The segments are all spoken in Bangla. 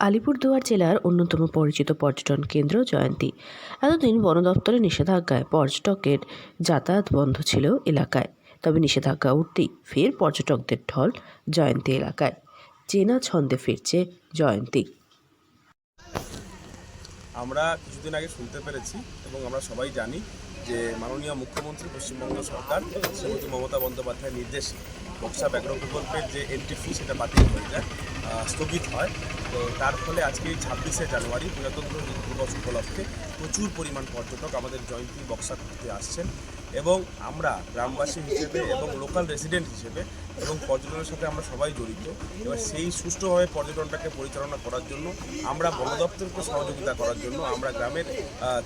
আলিপুরদুয়ার জেলার অন্যতম পরিচিত পর্যটন কেন্দ্র জয়ন্তী। এতদিন বন দপ্তরের নিষেধাজ্ঞায় পর্যটকের যাতায়াত বন্ধ ছিল এলাকায়। তবে নিষেধাজ্ঞা উঠতেই ফের পর্যটকদের ঢল জয়ন্তী এলাকায়। চেনা ছন্দে ফিরছে জয়ন্তী। আমরা কিছুদিন আগে শুনতে পেরেছি এবং আমরা সবাই জানি যে মাননীয় মুখ্যমন্ত্রী পশ্চিমবঙ্গ সরকার শ্রীমতী মমতা বন্দ্যোপাধ্যায়ের নির্দেশে বক্সা ব্যাঘ্র প্রকল্পের যে এন্ট্রি ফি সেটা বাতিল হয়ে যায়, স্থগিত হয়। তো তার ফলে আজকে 26শে জানুয়ারি প্রজাতন্ত্র দিবস উপলক্ষে প্রচুর পরিমাণ পর্যটক আমাদের জয়ন্তী বক্সা ঘুরতে আসছেন এবং আমরা গ্রামবাসী হিসেবে এবং লোকাল রেসিডেন্ট হিসেবে এবং পর্যটনের সাথে আমরা সবাই জড়িত। এবার সেই সুষ্ঠুভাবে পর্যটনটাকে পরিচালনা করার জন্য আমরা বন দপ্তরকে সহযোগিতা করার জন্য আমরা গ্রামের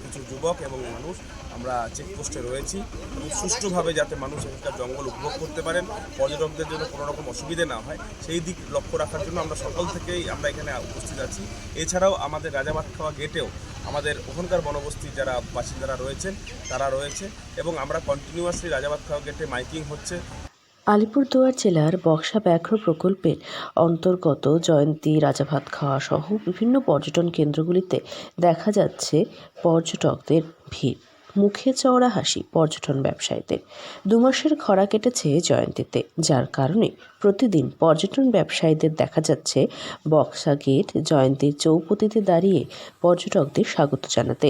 কিছু যুবক এবং মানুষ আমরা চেকপোস্টে রয়েছি এবং সুষ্ঠুভাবে যাতে মানুষ এখানকার জঙ্গল উপভোগ করতে পারেন, পর্যটকদের জন্য কোনো রকম অসুবিধে না হয় সেই দিক লক্ষ্য রাখার জন্য আমরা সকাল থেকেই আমরা এখানে উপস্থিত আছি। এছাড়াও আমাদের রাজাভাতখাওয়া গেটেও আমাদের ওখানকার বনবস্তির যারা বাসিন্দারা রয়েছেন তারা রয়েছে এবং আমরা কন্টিনিউয়াসলি রাজাভাতখাওয়া গেটে মাইকিং হচ্ছে। আলিপুরদুয়ার জেলার বক্সা ব্যাঘ্র প্রকল্পের অন্তর্গত জয়ন্তী, রাজাভাতখাওয়া সহ বিভিন্ন পর্যটন কেন্দ্রগুলিতে দেখা যাচ্ছে পর্যটকদের ভিড়। মুখে চওড়া হাসি পর্যটন ব্যবসায়ীদের। 2 মাসের খরা কেটেছে জয়ন্তীতে, যার কারণে প্রতিদিন পর্যটন ব্যবসায়ীদের দেখা যাচ্ছে বক্সা গেট, জয়ন্তীর চৌপতিতে দাঁড়িয়ে পর্যটকদের স্বাগত জানাতে।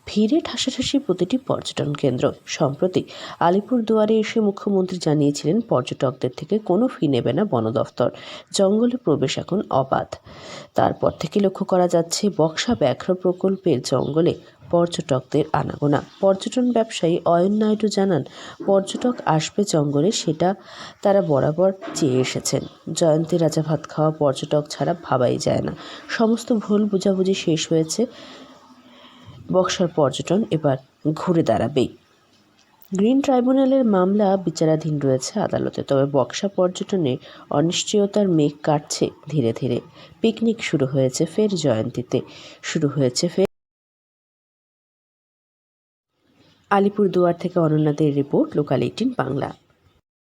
ভিড়ে ঠাসাঠাসি প্রতিটি পর্যটন কেন্দ্র। সম্প্রতি আলিপুরদুয়ারে এসে মুখ্যমন্ত্রী জানিয়েছিলেন পর্যটকদের থেকে কোনো ফি নেবে না বন দফতর। জঙ্গলে প্রবেশ এখন অবাধ। তারপর থেকে লক্ষ্য করা যাচ্ছে বক্সা ব্যাঘ্র প্রকল্পের জঙ্গলে পর্যটকদের আনাগোনা। পর্যটন ব্যবসায়ী অয়ন নাইডু জানান, পর্যটক আসবে জঙ্গলে সেটা তারা বরাবর চেয়ে এসেছেন। জয়ন্তী, রাজাভাতখাওয়া পর্যটক ছাড়া ভাবাই যায় না। সমস্ত ভুল বোঝাবুঝি শেষ হয়েছে। বক্সার পর্যটন এবার ঘুরে দাঁড়াবেই। গ্রিন ট্রাইব্যুনালের মামলা বিচারাধীন রয়েছে আদালতে। তবে বক্সা পর্যটনে অনিশ্চয়তার মেঘ কাটছে ধীরে ধীরে। পিকনিক শুরু হয়েছে ফের জয়ন্তীতে। শুরু হয়েছে ফের। আলিপুরদুয়ার থেকে অনন্যাদের রিপোর্ট, লোকাল 18 বাংলা।